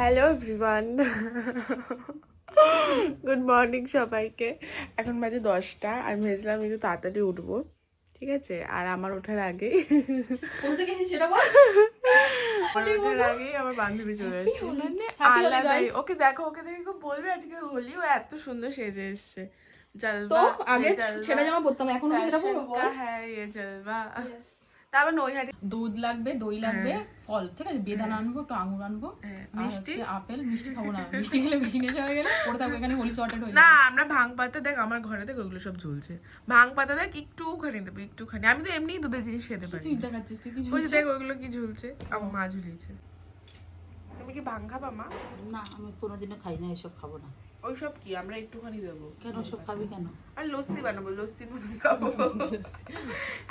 Hello everyone, good morning সবাইকে। এখন বাজে 10টা। আমি ভেবেছিলাম একটু তাড়াতাড়ি উঠবো, ঠিক আছে। আর আমার ওঠার আগেই আমার বান্ধবী চলে এসেছে। মানে আলাদাই। ওকে দেখো, ওকে দেখে খুব বলবে আজকে হোলি। ও এত সুন্দর সেজে এসছে। জলবা আগে ছেড়ে জামা পরতাম, এখন সেটা পরবো। হ্যাঁ, ये জলবা। তারপর নৈহাটি দুধ লাগবে, দই লাগবে, ফল, ঠিক আছে। বেদানা আনবো, একটু আঙুর আনবো, মিষ্টি, আপেল। মিষ্টি খাবো না, মিষ্টি খেলে বেশি নেশা হয়ে গেলে পড়ে থাকবো এখানে, হোলি সর্টেড হয়ে না। যাবে। আমরা ভাং পাতা দেখ, আমার ঘরে দেখ ওগুলো সব ঝুলছে। ভাং পাতা দেখ একটুখানি দেবো, একটুখানি। আমি তো এমনি দুধের জিনিস খেতে পারি। তুই দেখাচ্ছিস, তুই কি ওই যে দেখ ওইগুলো কি ঝুলছে, আমার মা ঝুলিয়েছে। তুমি কি ভাং খাবা মা? না, আমি কোনোদিনও খাই না, এসব খাবো না। ওইসব কি আমরা একটুখানি দেবো। কেন সব খাবি কেন? আর লস্যি বানাবো, লস্যির মতন খাবো।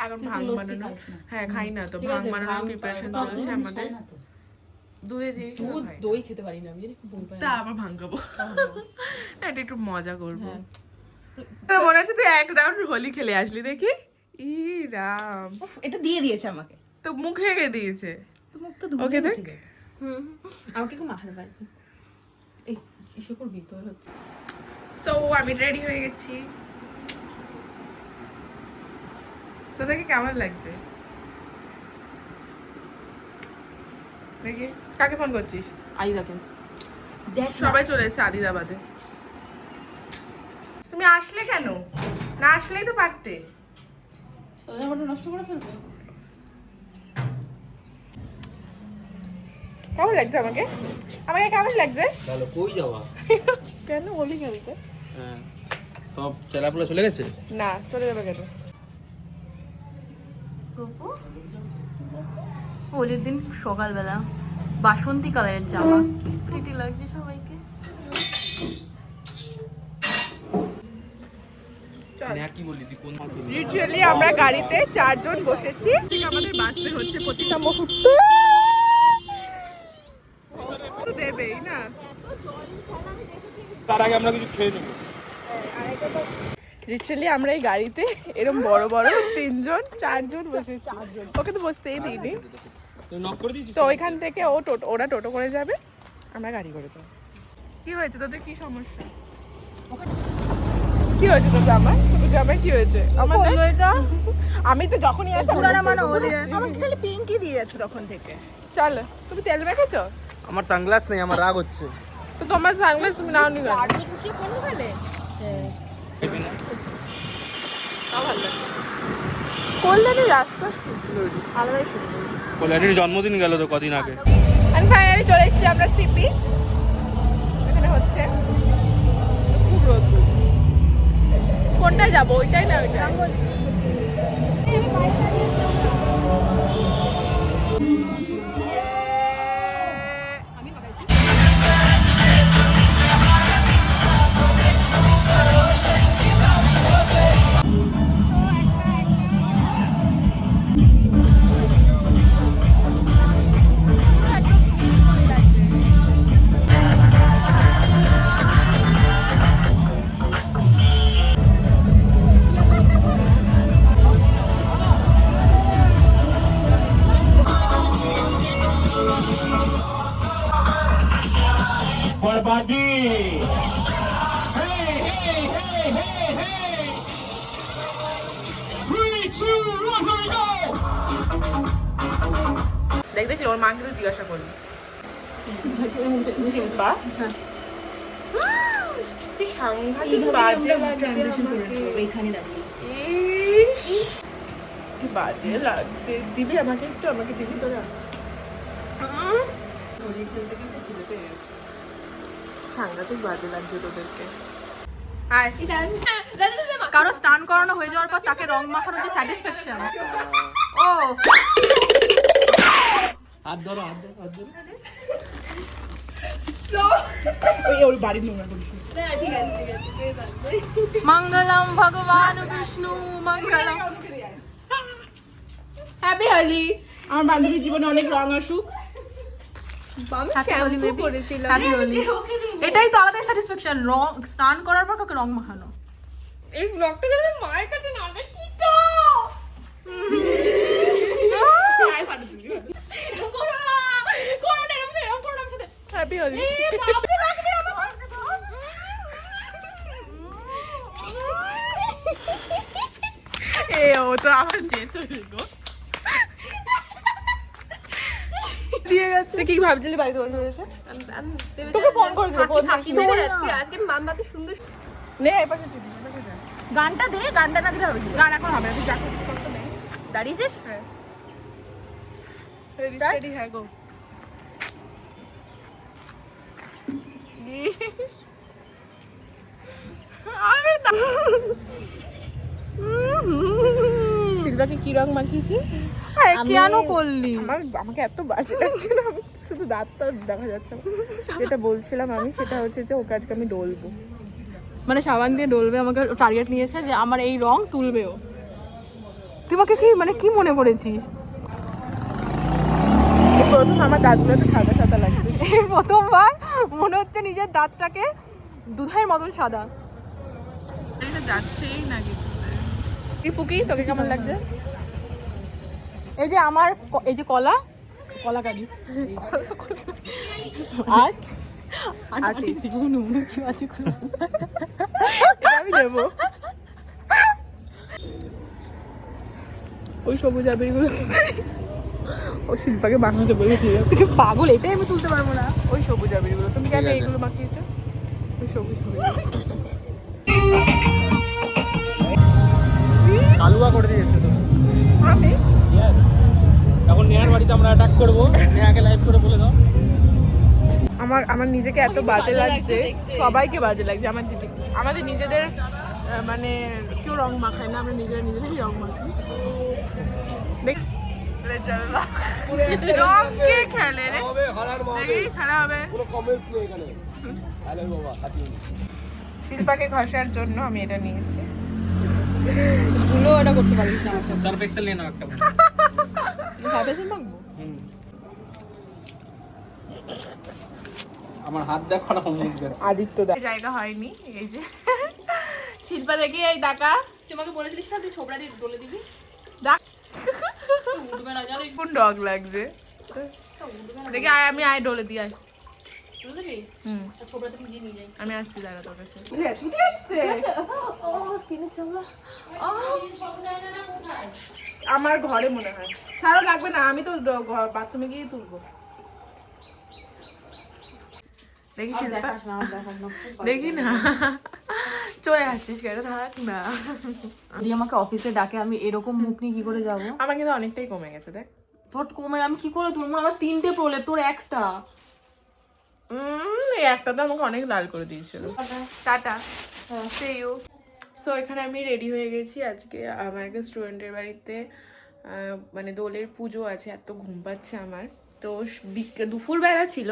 এখন ভাং বানানো, হ্যাঁ খাই না তো। ভাং বানানোর প্রিপারেশন চলছে আমাদের। দুধের জিনিস দুধ দই খেতে পারি না আমি, জানি তা আবার ভাং খাবো না, এটা একটু মজা করবো। মনে হচ্ছে তুই এক রাউন্ড হোলি খেলে আসলি দেখি। ই রাম, এটা দিয়ে দিয়েছে আমাকে, তো মুখে কে দিয়েছে? তো মুখ তো ধুয়ে ওকে দেখ, আমাকে একটু মাখাতে পারি। এই কিসে করবি তোর হচ্ছে। সো আমি রেডি হয়ে গেছি। তোদেরকে কেমন লাগছে দেখি? কাকে ফোন করছিস? আইদাকে দেখ, সবাই চলে এসেছে আদিদাবাদে। তুমি আসলে কেন? না আসলেই তো পারতে। সোজাটা নষ্ট করে ফেলবে। কেমন লাগছে আমাকে? আমাকে কেমন লাগছে? ভালো। কই যাওয়া? কেন হোলি খেলতে? হ্যাঁ, সব চেলাপুলা চলে গেছে। না, চলে যাবে কেন? হোলির দিন সকালবেলা বাসন্তী কালারের জামা, প্রিটি লাগছে সবাইকে। কি বললি তুই? কোন লিটারালি আমরা গাড়িতে 4 জন বসেছি। আমাদের বাঁচতে হচ্ছে প্রতিটা মুহূর্তে। দেবেই না, তার আগে আমরা কিছু খেয়ে নেব। লিটারালি আমরা এই গাড়িতে এরকম বড় বড় 3 জন 4 জন বসেছি। ওকে তো বসতেই দিইনি। তুই নক করে দিয়েছিস? তো ওইখান থেকে ওরা টোটো করে যাবে, আমরা গাড়ি করে যাবো। কি হয়েছে তোদের? কি সমস্যা? কি হয়েছে তোদের? আমার কি হয়েছে? আমি তো যখনই আসি আমাকে খালি পিঙ্কি দিয়ে যাচ্ছে তখন থেকে। চল, তুমি তেল মেখেছো? আমার সানগ্লাস নেই, আমার রাগ হচ্ছে। তো তোমার সানগ্লাস তুমি নাও নি কেন? কল্যাণী রাস্তা সুন্দর, আলাদাই সুন্দর। কল্যাণীর জন্মদিন গেল তো কদিন আগে। আর ফাইনালি চলে এসেছি আমরা সিপি। এখানে হচ্ছে খুব রোদ। কোনটায় যাবো? ওইটাই না ওইটা? बर्बादी। Hey, hey, hey, hey, hey! 3, 2, 1, here we go! দেখলি ওর মাকে তো জিজ্ঞাসা করবি। শিল্পা কি সাংঘাতিক বাজে কি বাজে লাগছে। দিবি আমাকে একটু? আমাকে দিবি তোরা? হোলি খেলতে খেলতে খিদে পেয়ে গেছে। সাংঘাতিক বাজে লাগছে তোদেরকে। কারো স্নান করানো হয়ে যাওয়ার পর তাকে রং মাখানোর যে স্যাটিসফ্যাকশন, ও হাত ধরো, হাত ধরো, হাত ধরো। ওর বাড়ির নোংরা করিস। মঙ্গলম ভগবান বিষ্ণু মঙ্গলম। হ্যাপি হোলি। আমার বান্ধবীর জীবনে অনেক রং আসুক। এটাই তো আলাদা স্যাটিসফ্যাকশন, রং স্নান করার পর কাউকে রং মাখানো। এই ব্লগটা যেন মায়ের কাছে না দেখি তো। করোনা করোনা এরকম করোনা। হ্যাপি হোলি। এ ও তো আমার যেত গো দিয়ে গেছে। তুই কি ভাবছিলি বাড়িতে বসে বসে? তোকে ফোন করেছিল, ফোন আজকে মামবাতে সুন্দর নে এপাশে দিদি, এপাশে দে। গানটা দে, গানটা না দিলে হবে না। গান এখন হবে না, তুই যা করছিস কর তো নে। দাঁড়িয়েছিস? হ্যাঁ রেডি রেডি হ্যাঁ গো। শিল্পাকে কি রং মাখিয়েছি? কেন করলি? আমাকে এত বাজে লাগছে না, আমি শুধু দাঁতটা দেখা যাচ্ছে না। যেটা বলছিলাম আমি সেটা হচ্ছে যে ওকে আজকে আমি ডলবো। মানে সাবান দিয়ে ডলবে, আমাকে টার্গেট নিয়েছে যে আমার এই রং তুলবেও। তুই আমাকে কি মানে কি মনে করেছিস? এই প্রথম আমার দাঁতগুলো তো সাদা সাদা লাগছে। এই প্রথমবার মনে হচ্ছে নিজের দাঁতটাকে দুধের মতন সাদা। এটা যাচ্ছেই না কিছু। কি পুকি তোকে কেমন লাগছে? এই যে আমার এই যে কলা কারি আর Artist. কি আছে এটা আমি নেবো। ওই সবুজ আবিরগুলো ও শিল্পাকে বানাতে বলেছিল। তুই পাগল, এটাই আমি তুলতে পারবো না। ওই সবুজ আবিরগুলো তুমি কেন এইগুলো মাখিয়েছো? ওই সবুজ আবির কালুয়া করে দিয়েছে তো। আমি ইয়েস, এখন নেহার বাড়িতে আমরা অ্যাটাক করবো। নেহাকে লাইভ করে বলে দাও। আমার নিজেকে এত বাজে লাগছে, সবাইকে বাজে লাগছে। আমার দিদি আমাদের নিজেদের মানে কেউ রং মাখায় না, আমরা নিজেরাই রং মাখাই। দেখ রে চল রং কে খেলে রে, দেখি খেলা হবে। শিল্পাকে ঘষার জন্য আমি এটা নিয়েছি। ধুলো এটা করতে পারিস না আমার সাথে। সার্ফ এক্সেল নিয়ে নাও একটা। ভাবেছিস মাখবো? আমার হাত দেখো না, মুখ দেখো। আদিত্য দা জায়গা হয়নি, এই যে শিল্পা দেখি এই দেখা তোমাকে বলেছিলিস না তুই ছোবড়া দিয়ে ডলে দিবি? দেখ উঠবে না জানো, কোন ডগ লাগছে দেখি। আমি আয় ডলে দিই আয়। ডলে দিবি? হুম ছোবড়া থেকে নিয়ে যাই। আমি আসছি দাঁড়া তোর কাছে। আমার ঘরে মনে হয় ছাড়া লাগবে না, আমি তো বাথরুমে গিয়ে তুলবো। দেখি শিল্পা, দেখি না চলে যাচ্ছিস কেন, থাক না। যদি আমাকে অফিসে ডাকে আমি এরকম মুখ নিয়ে কি করে যাবো? আমার কিন্তু অনেকটাই কমে গেছে দেখ। তোর কমে আমি কি করে তুলবো? আমার 3টে প্রলেপ, তোর একটা। এই একটা তো আমাকে অনেক লাল করে দিয়েছিল। Tata, C you. সো এখানে আমি রেডি হয়ে গেছি। আজকে আমার একটা স্টুডেন্টের বাড়িতে মানে দোলের পুজো আছে। এত ঘুম পাচ্ছে আমার। তো দুপুরবেলা ছিল,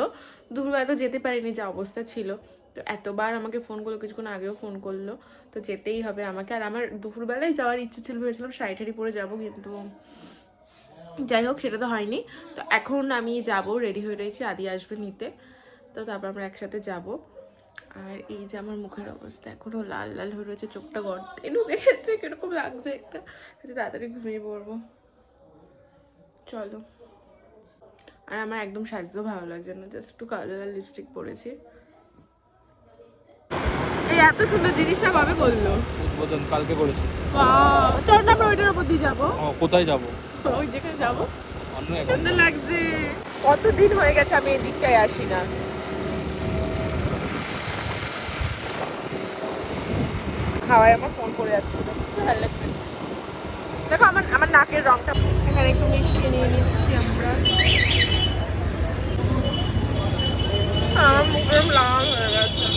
দুপুরবেলা তো যেতে পারিনি, যা অবস্থা ছিল। তো এতবার আমাকে ফোন করলো, কিছুক্ষণ আগেও ফোন করলো। তো যেতেই হবে আমাকে। আর আমার দুপুরবেলায় যাওয়ার ইচ্ছে ছিল, ভেবেছিলাম শাড়ি ঠাড়ি পরে যাবো, কিন্তু যাই হোক সেটা তো হয়নি। তো এখন আমি যাব, রেডি হয়ে রয়েছি, আদি আসবে নিতে। তো তারপর আমরা একসাথে যাব। আর এই যে আমার মুখের অবস্থা এখনও লাল লাল হয়ে রয়েছে, চোখটা গর্তে ঢুকে গেছে, কিরকম লাগছে একটা। আচ্ছা তাড়াতাড়ি ঘুমিয়ে পড়বো, চলো। আর আমার একদম সাজতেও ভালো লাগছে না, জাস্ট একটু কালার আর লিপস্টিক পরেছি। এই এত সুন্দর জিনিসটা কবে করলো? উদ্বোধন কালকে করেছি। চল না আমরা ওইটার উপর দিয়ে যাবো। কোথায় যাবো? ওই যেখানে যাবো, অন্য সুন্দর লাগছে। কতদিন হয়ে গেছে আমি এই দিকটায় আসি না। হাওয়ায় আমার ফোন করে যাচ্ছিল, ভালো লাগছে। দেখো আমার নাকের রংটা এখানে একটু মিশিয়ে নিয়ে নিচ্ছি আমরা। আমার মুখের লাল হয়ে গেছে।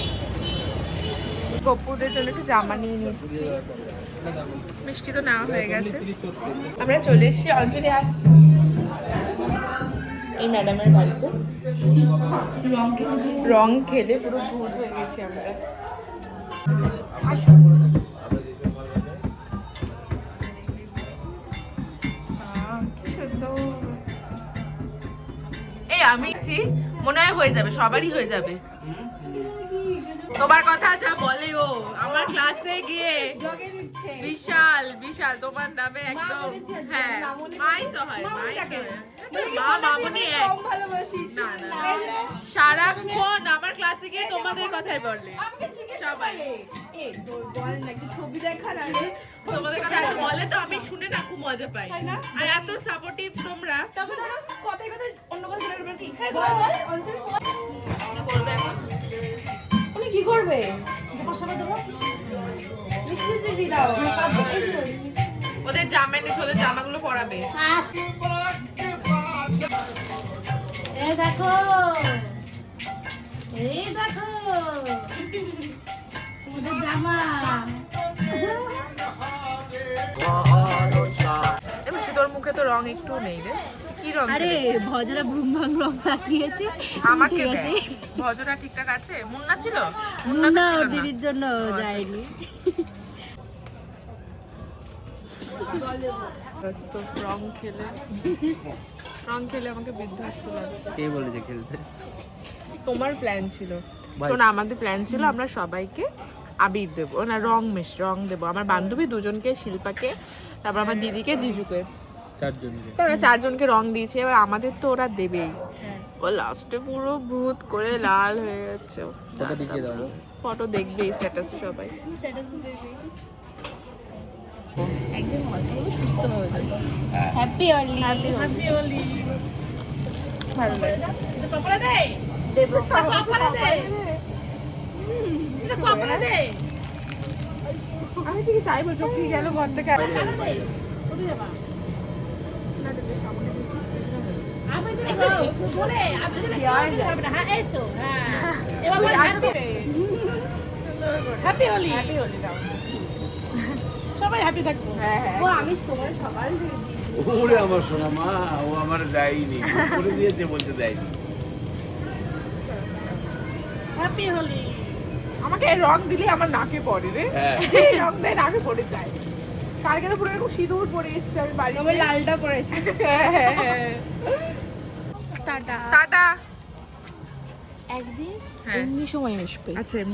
গপুদের জন্য একটু জামা নিয়ে নিচ্ছি। মিষ্টি তো নেওয়া হয়ে গেছে। আমরা চলে এসেছি অঞ্জলি আর এই ম্যাডামের বাড়িতে। রং খেলে পুরো ভূত হয়ে গেছি আমরা। এই আমি মনে হয় হয়ে যাবে, সবারই হয়ে যাবে। তোমার কথা যা বলে ও আমার ক্লাসে গিয়ে বিশাল বিশাল তোমার নামে একদম। হ্যাঁ মাই তো হয়, মাই তো হয়। মা মামুনি এক না না সারা থেকে তোমাদের কথাই বলে সবাই বল নাকি ছবি দেখা না রে তোমাদের কথা এত বলে তো আমি শুনে না খুব মজা পাই আর এত সাপোর্টিভ তোমরা তবে ধরো কথাই কথা অন্য কথা বলবে কি করবে উনি কি করবে ওদের জামা এনেছে ওদের জামাগুলো পরাবে এই দেখো ওদের জামা তোর মুখে তো রং একটু নেই রে কি রং আরে ভজরা ব্রুম ভাং রং লাগিয়েছে আমাকে ভজরা ঠিকঠাক আছে মুন্না ছিল মুন্না তো না ছিল না দিদির জন্য যায়নি তো রং খেলে আমাকে বিধ্বস্ত লাগছে কে বলেছে খেলতে? তোমার প্ল্যান ছিল ভাই। শোনো আমাদের প্ল্যান ছিল আমরা সবাইকে আবির দেবো না রং দেবো আমার বান্ধবী দুজনকে শিল্পাকে তারপর আমার দিদিকে জিজুকে চারজনকে। তো ওরা চারজনকে রং দিয়েছে এবার আমাদের তো ওরা দেবেই ও লাস্টে পুরো ভূত করে লাল হয়ে যাচ্ছে ফটো দেখিয়ে দাও। ফটো দেখবে স্ট্যাটাসে সবাই হ্যাপি অলি ভালো লাগে আমি ঠিক তাই বলছো কি গেল ঘর থেকে হ্যাপি হোলি সবাই হ্যাপি থাকবো আমি তোমার সকাল থেকে ওরে আমার সোনা মা ও আমার দেয়নি করে দিয়েছে বলতে দেয়নি হ্যাপি হোলি আমাকে এই রং দিলে আমার নাকে পড়ে রে হ্যাঁ এই রং দিয়ে নাকে পড়ে যায় কালকে তো পুরো এরকম সিঁদুর পরে এসেছি আমি বাড়ি লালটা পরেছি টাটা একদিন হ্যাঁ এমনি সময় আসবে আচ্ছা এমনি